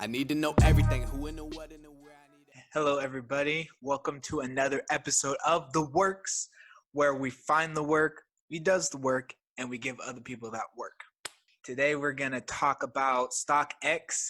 I need to know everything. Who and the what and the where I need it. Hello, everybody. Welcome to another episode of The Works, where we find the work, we does the work, and we give other people that work. Today, we're going to talk about StockX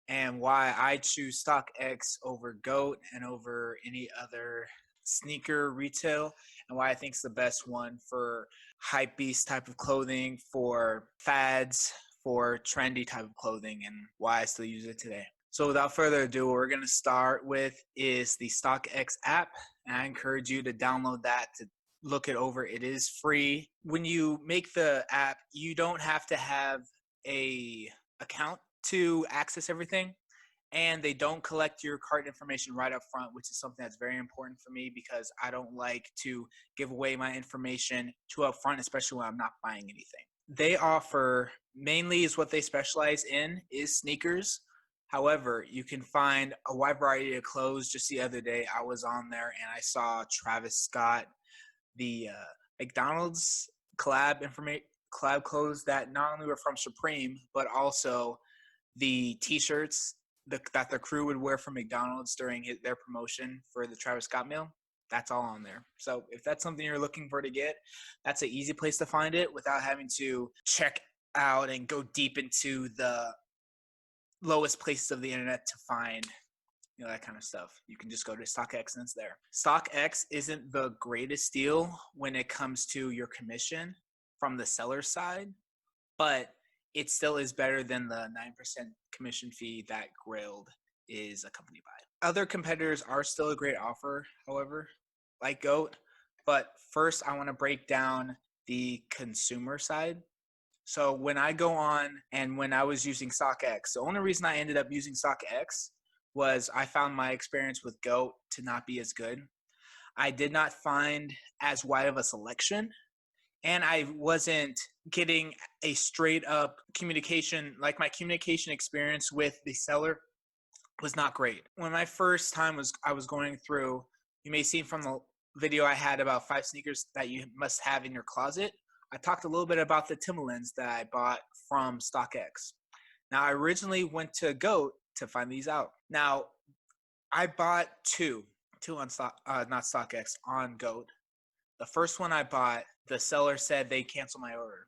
and why I choose StockX over GOAT and over any other sneaker retail, and why I think it's the best one for hypebeast type of clothing, for fads, for trendy type of clothing, and why I still use it today. So without further ado, what we're going to start with is the StockX app, and I encourage you to download that to look it over. It is free. When you make the app, you don't have to have a account to access everything, and they don't collect your cart information right up front, which is something that's very important for me because I don't like to give away my information too up front, especially when I'm not buying anything. They offer, mainly is what they specialize in, is sneakers. However, you can find a wide variety of clothes. Just the other day, I was on there and I saw Travis Scott, the McDonald's collab clothes that not only were from Supreme, but also the T-shirts that the crew would wear from McDonald's during their promotion for the Travis Scott meal. That's all on there. So if that's something you're looking for to get, that's an easy place to find it without having to check out and go deep into the lowest places of the internet to find that kind of stuff. You can just go to StockX and it's there. StockX isn't the greatest deal when it comes to your commission from the seller side, but it still is better than the 9% commission fee that Grailed is accompanied by. Other competitors are still a great offer, however, like GOAT. But first, I want to break down the consumer side. So when I go on and when I was using StockX, the only reason I ended up using StockX was I found my experience with GOAT to not be as good. I did not find as wide of a selection, and I wasn't getting a straight up communication. Like, my communication experience with the seller was not great. When my first time I was going through, you may see from the video I had about 5 sneakers that you must have in your closet, I talked a little bit about the Timberlands that I bought from StockX. Now, I originally went to GOAT to find these out. Now, I bought two on not StockX, on GOAT. The first one I bought, the seller said they canceled my order.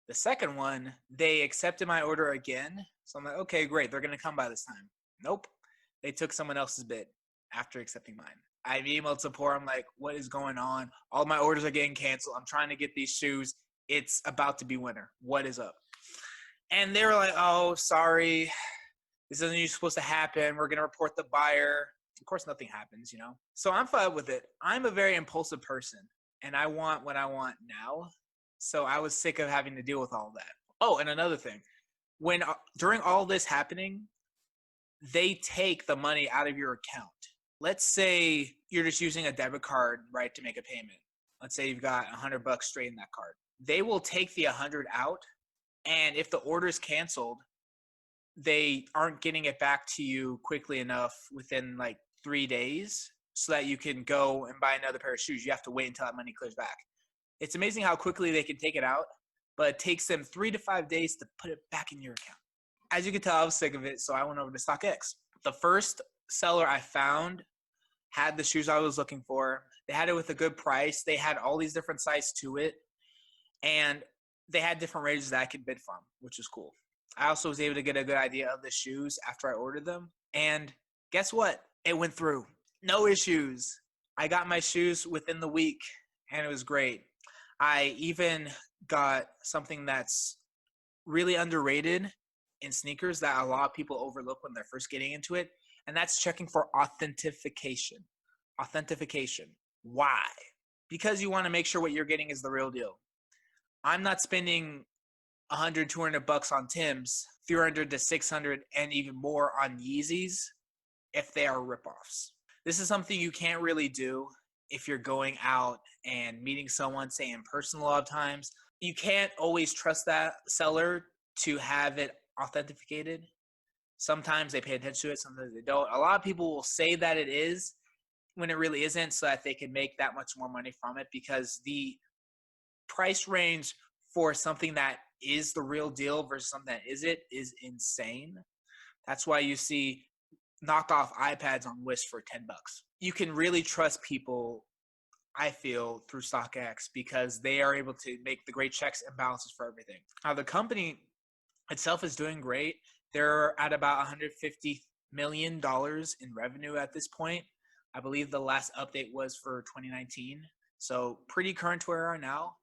The second one, they accepted my order again. So I'm like, okay, great. They're going to come by this time. Nope. They took someone else's bid after accepting mine. I've emailed support. I'm like, what is going on? All my orders are getting canceled. I'm trying to get these shoes. It's about to be winter. What is up? And they were like, oh, sorry. This isn't supposed to happen. We're going to report the buyer. Of course, nothing happens, So I'm fine with it. I'm a very impulsive person, and I want what I want now. So I was sick of having to deal with all that. Oh, and another thing. During all this happening, they take the money out of your account. Let's say you're just using a debit card, right, to make a payment. Let's say you've got $100 straight in that card. They will take the 100 out, and if the order is canceled, they aren't getting it back to you quickly enough within like 3 days so that you can go and buy another pair of shoes. You have to wait until that money clears back. It's amazing how quickly they can take it out, but it takes them 3 to 5 days to put it back in your account. As you can tell, I was sick of it, so I went over to StockX. The first seller I found had the shoes I was looking for. They had it with a good price. They had all these different sizes to it, and they had different ranges that I could bid from, which was cool. I also was able to get a good idea of the shoes after I ordered them, and guess what? It went through. No issues. I got my shoes within the week, and it was great. I even got something that's really underrated in sneakers that a lot of people overlook when they're first getting into it, and that's checking for authentication. Authentication. Why? Because you want to make sure what you're getting is the real deal. I'm not spending $100, $200 on Tim's, $300 to $600, and even more on Yeezys if they are ripoffs. This is something you can't really do if you're going out and meeting someone, say in person a lot of times. You can't always trust that seller to have it authenticated. Sometimes they pay attention to it, sometimes they don't. A lot of people will say that it is when it really isn't so that they can make that much more money from it, because the price range for something that is the real deal versus something that isn't is insane. That's why you see knockoff iPads on Wish for $10. You can really trust people, I feel, through StockX because they are able to make the great checks and balances for everything. Now, the company itself is doing great. They're at about $150 million in revenue at this point. I believe the last update was for 2019. So pretty current to where we are now.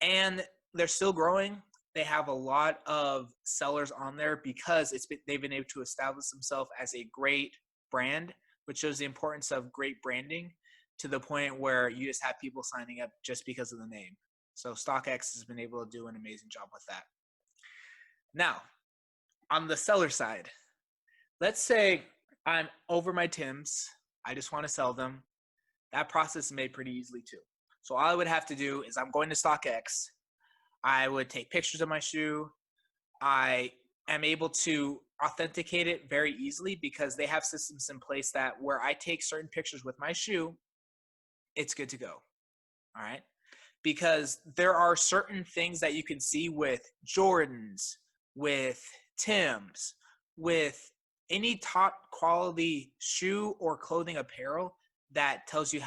And they're still growing. They have a lot of sellers on there because they've been able to establish themselves as a great brand, which shows the importance of great branding to the point where you just have people signing up just because of the name. So StockX has been able to do an amazing job with that. Now, on the seller side, let's say I'm over my Tims. I just want to sell them. That process is made pretty easily too. So all I would have to do is I'm going to StockX. I would take pictures of my shoe. I am able to authenticate it very easily because they have systems in place that where I take certain pictures with my shoe, it's good to go. All right. Because there are certain things that you can see with Jordans, with Tims, with any top quality shoe or clothing apparel that tells you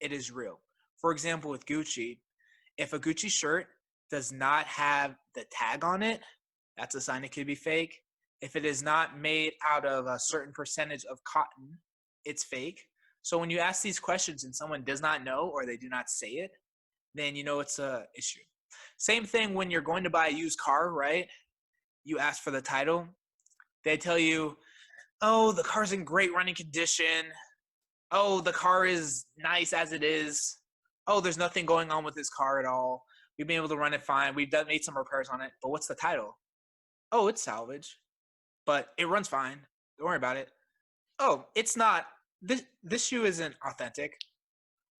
it is real. For example, with Gucci, if a Gucci shirt does not have the tag on it, that's a sign it could be fake. If it is not made out of a certain percentage of cotton, it's fake. So when you ask these questions and someone does not know or they do not say it, then you know it's a issue. Same thing when you're going to buy a used car, right? You ask for the title. They tell you, oh, the car's in great running condition. Oh, the car is nice as it is. Oh, there's nothing going on with this car at all. We've been able to run it fine. We've made some repairs on it. But what's the title? Oh, it's salvage, but it runs fine. Don't worry about it. Oh, it's not. This shoe isn't authentic,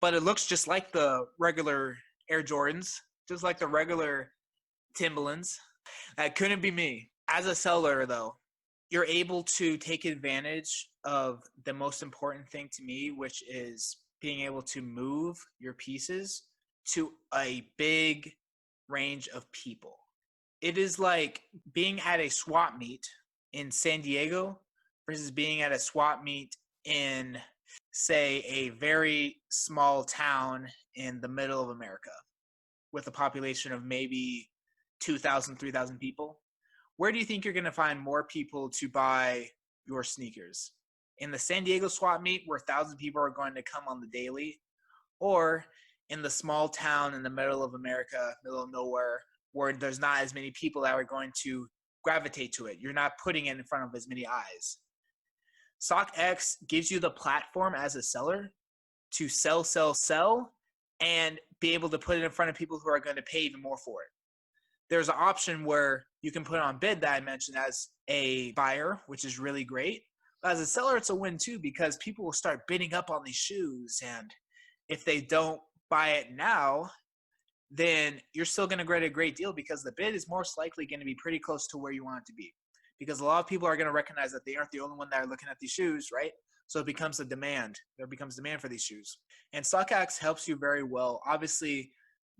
but it looks just like the regular Air Jordans, just like the regular Timberlands. That couldn't be me. As a seller, though, you're able to take advantage of the most important thing to me, which is being able to move your pieces to a big range of people. It is like being at a swap meet in San Diego versus being at a swap meet in, say, a very small town in the middle of America with a population of maybe 2,000, 3,000 people. Where do you think you're going to find more people to buy your sneakers? In the San Diego swap meet where 1,000 people are going to come on the daily, or in the small town in the middle of America, middle of nowhere, where there's not as many people that are going to gravitate to it. You're not putting it in front of as many eyes. StockX gives you the platform as a seller to sell, and be able to put it in front of people who are going to pay even more for it. There's an option where you can put it on bid that I mentioned as a buyer, which is really great. But as a seller, it's a win too because people will start bidding up on these shoes. And if they don't buy it now, then you're still going to get a great deal because the bid is most likely going to be pretty close to where you want it to be. Because a lot of people are going to recognize that they aren't the only one that are looking at these shoes, right? So it becomes a demand. There becomes demand for these shoes. And StockX helps you very well. Obviously,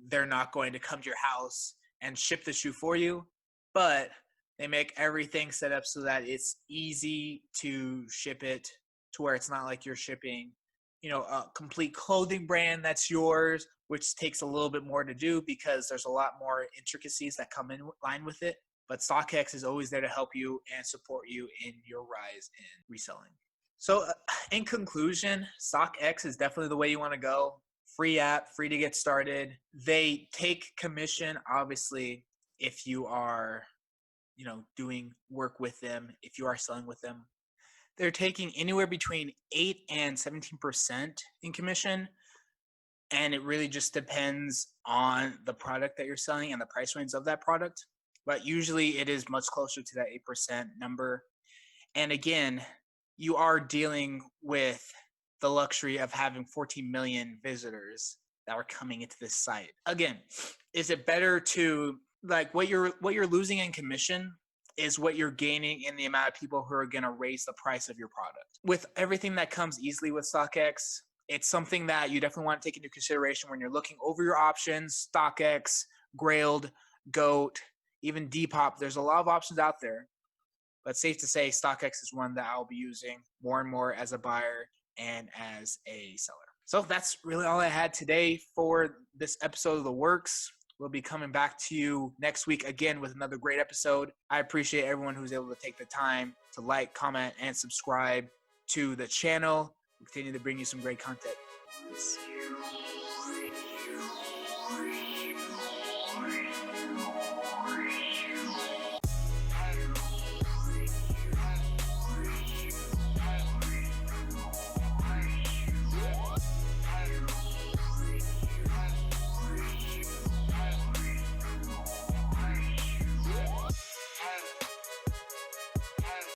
they're not going to come to your house and ship the shoe for you, but they make everything set up so that it's easy to ship it to where it's not like you're shipping, a complete clothing brand that's yours, which takes a little bit more to do because there's a lot more intricacies that come in line with it. But StockX is always there to help you and support you in your rise in reselling. So in conclusion, StockX is definitely the way you want to go. Free app, free to get started. They take commission, obviously, if you are, doing work with them, if you are selling with them. They're taking anywhere between 8 and 17% in commission. And it really just depends on the product that you're selling and the price range of that product. But usually it is much closer to that 8% number. And again, you are dealing with the luxury of having 14 million visitors that are coming into this site. Again, is it better to what you're losing in commission is what you're gaining in the amount of people who are going to raise the price of your product. With everything that comes easily with StockX, it's something that you definitely want to take into consideration when you're looking over your options. StockX, Grailed, Goat, even Depop. There's a lot of options out there. But safe to say, StockX is one that I'll be using more and more as a buyer and as a seller. So that's really all I had today for this episode of The Works. We'll be coming back to you next week again with another great episode. I appreciate everyone who's able to take the time to like, comment, and subscribe to the channel. We'll continue to bring you some great content. Peace.